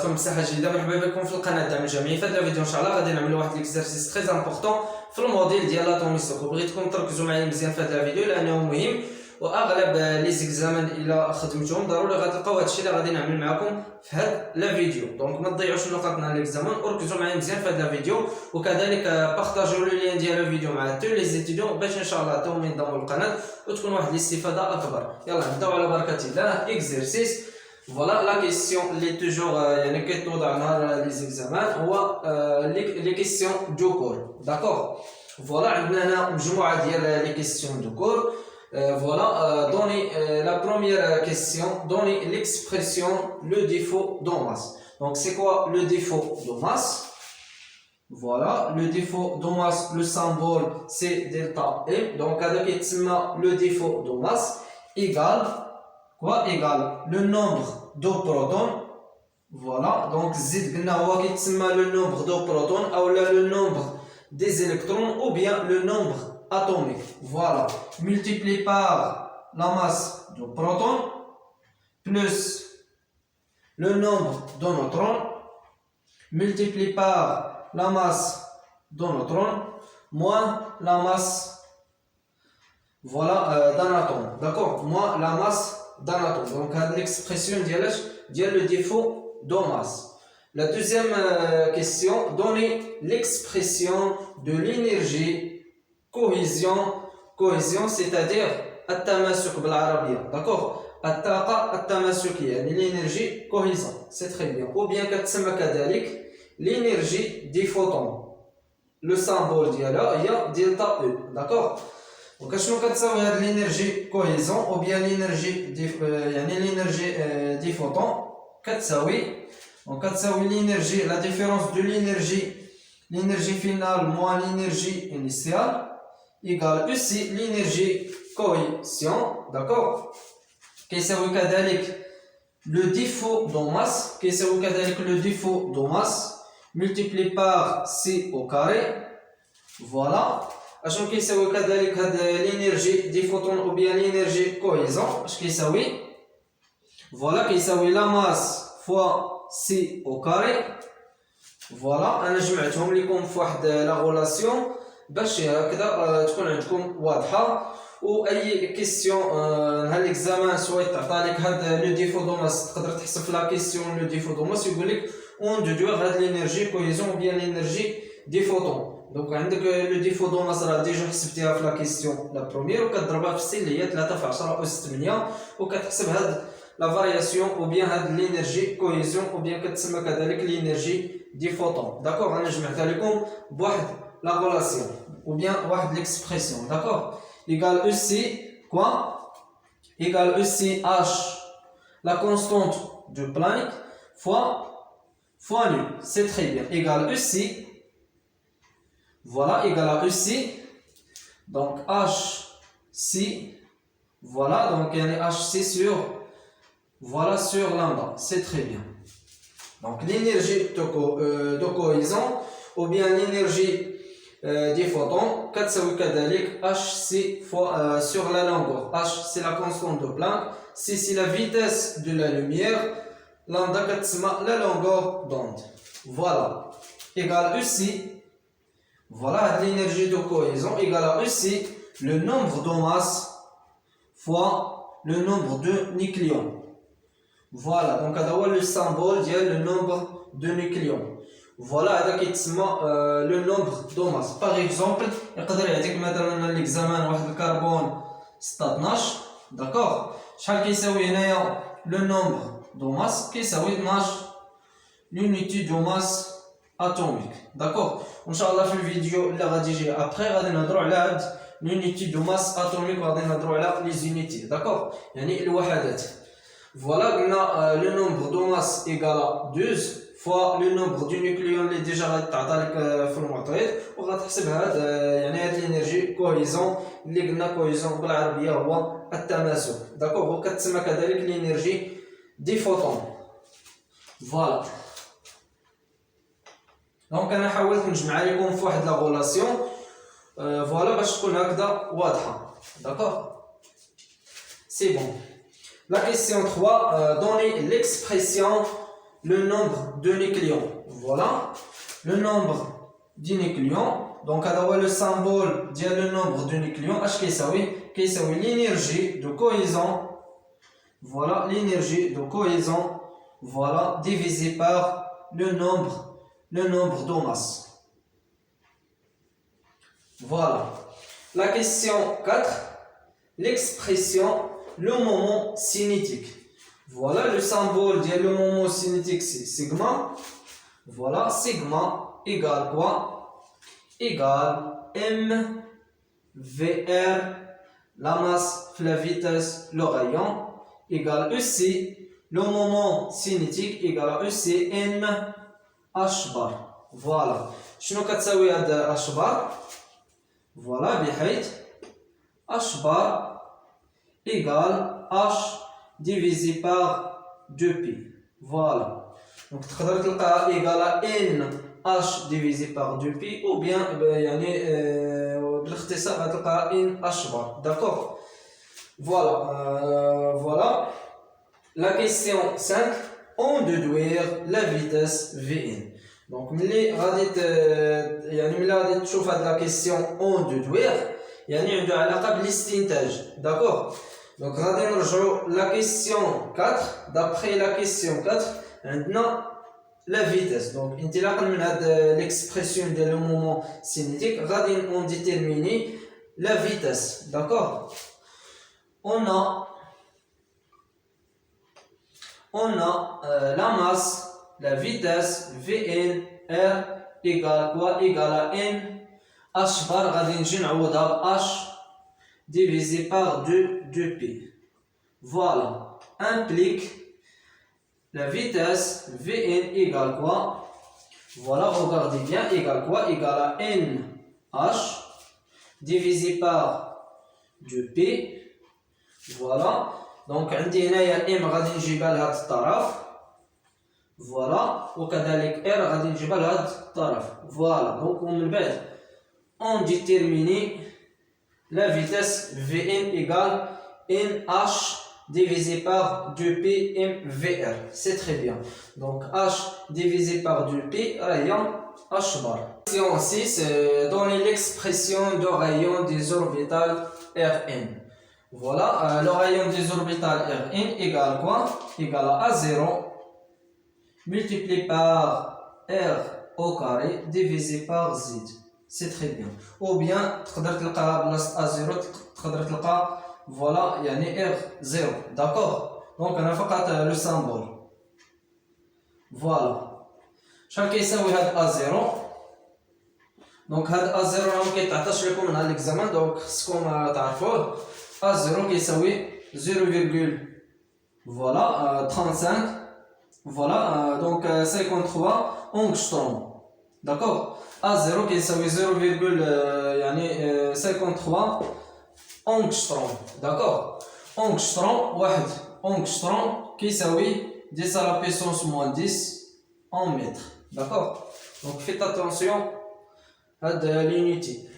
صحتكم بصحه جيده. مرحبا بكم في القناه دعم الجميع. في هذا الفيديو ان شاء الله غادي نعملوا واحد ليكزارسيس تري امبورطون في الموديل ديال لاتوميستوك، وبغيتكم تركزوا معايا مزيان في هذا الفيديو لانه مهم، واغلب لي زيكزامان الا خدمتهم ضروري غتلقاو هادشي اللي غادي نعمل معكم في هذا الفيديو. دونك ما تضيعوش النقاط ديال ليكزامان وركزوا معايا مزيان في هذا الفيديو، وكذلك بارطاجيو لو لين ديال الفيديو مع تو لي زيتيديون باش ان شاء الله حتىهم ينضموا للقناه وتكون واحد الاستفاده اكبر. يلا نبداو على بركه الله. اكزرسيس فوالا لا كيسيون اللي توجور يعني كتوضع نهار لي زيكزامان هو لي كيسيون دو كور. داكور فوالا عندنا هنا مجموعه ديال لي كيسيون دو كور. Voilà, donnez la première question, donnez l'expression le défaut de masse. Donc c'est quoi le défaut de masse? Voilà, le défaut de masse, le symbole c'est delta M. Donc avec le défaut de masse égale quoi? Égale le nombre de protons. Voilà, donc Z le nombre de protons ou le nombre des électrons ou bien le nombre atomique. Voilà, multiplié par la masse de protons plus le nombre de neutrons multiplié par la masse de neutrons moins la masse voilà d'un atome. D'accord, moins la masse d'un atome. Donc l'expression dit le défaut de masse. La deuxième question, donnez l'expression de l'énergie cohésion c'est-à-dire التماسك بالعربية. d'accord, الطاقة التماسكية يعني l'énergie cohésion, c'est très bien. ou bien كتسمى كذلك l'énergie des photons. le symbole ديالها هي دلتا E. d'accord, donc شنو كتساوي هاد l'énergie cohésion ou bien l'énergie يعني l'énergie des photons كتساوي l'énergie, la différence de l'énergie finale moins l'énergie initiale égale aussi l'énergie cohésion. d'accord, كيساوي كذلك le défaut de masse كيساوي كذلك le défaut de masse multiplié par c au carré. voilà, اشنو كيساوي كذلك هاد l'énergie des photons ou bien l'énergie cohésion اش كيساوي؟ voilà, كيساوي la masse fois c au carré. فوالا انا جمعتهم لكم في واحد لا غولاسيون باش هكذا تكون عندكم واضحه. واي كيسيون نهار ليكزامان سواء تعطى لك هاد لو ديفو دو ماس تقدر تحسب في لا كيسيون لو ديفو دو ماس يقول لك اون دودوير هاد لينيرجي كوهيزيون او بيان لينيرجي دي فوتون. دونك عندك لو ديفو دو ماس راه ديجا حسبتيها في لا كيسيون لا بروميير وكتضربها في سي اللي هي 3 في 10 اس 8 وكتحسب هاد لا فارياسيون او بيان هاد لينيرجي كوهيزيون او بيان كتسمى كذلك لينيرجي دي فوتون. داكوغ انا جمعتها لكم بواحد لا غولاسيون ou bien واحد l'expression. d'accord, égale aussi quoi? égale aussi h la constante de Planck fois nu. c'est très bien. égale aussi voilà, égale à aussi donc h si voilà, donc il y a h c sur voilà sur lambda. c'est très bien. donc l'énergie de cohésion ou bien l'énergie des photons كتساوي كذلك hc fois sur la longueur. h c'est la constante de Planck, c c'est la vitesse de la lumière, lambda كتسمى la longueur d'onde. voilà, égale aussi voilà l'énergie de cohésion égale aussi le nombre de masse fois le nombre de nucléons. voilà, donc هذا هو le symbole ديال le nombre de nucléons. فوالا هذا كيتسمى لو نومبر دو ماس. باغ اكزومبل يقدر يعطيك مثلا ليكزامان واحد الكربون 12. داكوغ شحال كيساوي هنايا لو نومبر دو ماس؟ كيساوي 12 لونيتي دو ماس اتوميك. داكوغ وان شاء الله في الفيديو اللي غادي يجي ابخي غادي نهضروا على هاد لونيتي دو ماس اتوميك وغادي نهضروا على لي زونيتي. داكوغ يعني الوحدات. فوالا قلنا لو نومبر دو ماس ايكالا 12 fois le nombre du nucléon اللي ديجا غتعطى لك في المعطيات وغتحسب هاد يعني هاد الانرجي كوهيزون اللي قلنا كوهيزون بالعربيه هو التماسك. داكوغ وكتسمى كذلك الانرجي دي فوتون. فوالا دونك انا حاولت نجمع لكم في واحد لا غولاسيون فوالا باش تكون هكذا واضحه. داكوغ سي بون. La question 3, donnez l'expression le nombre de nucléons. Voilà, le nombre de nucléons. Donc, هذا le symbole ديال le nombre de nucléons. اش كيساوي l'énergie de cohésion. Voilà, l'énergie de cohésion. Voilà, divisé par le nombre de masse. Voilà. La question 4, l'expression le moment cinétique. Voilà le symbole de le moment cinétique, c'est sigma. Voilà, sigma égale quoi? Égale m vr, la masse, la vitesse, le rayon, égale EC, le moment cinétique égale à EC n h bar. Voilà. شنو كتساوي هاد h bar? Voilà, بحيث h bar égale h divisé par 2pi. Voilà. Donc, تقدر تلقى égale à n h divisé par 2pi ou bien يعني بالاختصار غتلقى n h bar. D'accord? Voilà. Voilà. La question 5, on déduire la vitesse Vn. Donc, ملي غادي تشوف هاد لا كيسيون اون دوير يعني عنده علاقه بالاستنتاج. داكوغ. دونك غادي نرجعوا لا كيسيون 4. دابخي لا كيسيون 4 عندنا لا فيتاس. دونك انطلاقا من هاد ليكسبرسيون ديال لو مومون سينيتيك غادي اون ديتيرميني لا فيتاس. داكوغ. on a la masse, la vitesse Vn R égale quoi? Égale à n h bar غادي نجي نعوضها h divisé par 2pi. Voilà, implique la vitesse Vn égale quoi? Voilà, regardez bien, égale quoi? Égale à n h divisé par 2p. Voilà. Donc عندي هنايا m غادي نجيبها لهاد الطرف. فوالا وكذلك r غادي نجيبها لهاد الطرف. فوالا دونك ومن بعد on détermine la vitesse Vn égale nh divisé par 2p mvr. C'est très bien. Donc h divisé par 2p rayon h bar. Question 6, donner l'expression de rayon des orbitales Rn. Voilà, le rayon des orbitales Rn égale quoi? Égale à A0 multiplié par R au carré divisé par Z. C'est très bien. Ou bien, تقدر تلقى بلاصة A0 تقدر تلقى voilà يعني R0. D'accord? Donc أنا فقط le symbole. Voilà. شحال كيساوي هاد A0؟ دونك هاد A0 راه مكيتعطاش لكم من هاد ليكزامان دونك خصكم تعرفوه. A0 كيساوي 0,35 voilà donc 53 angstrom. D'accord? A0 كيساوي 0,53 angstrom. D'accord? angstrom واحد angstrom كيساوي 10 à la puissance moins 10 en mètres. D'accord? Donc faites attention à l'unité.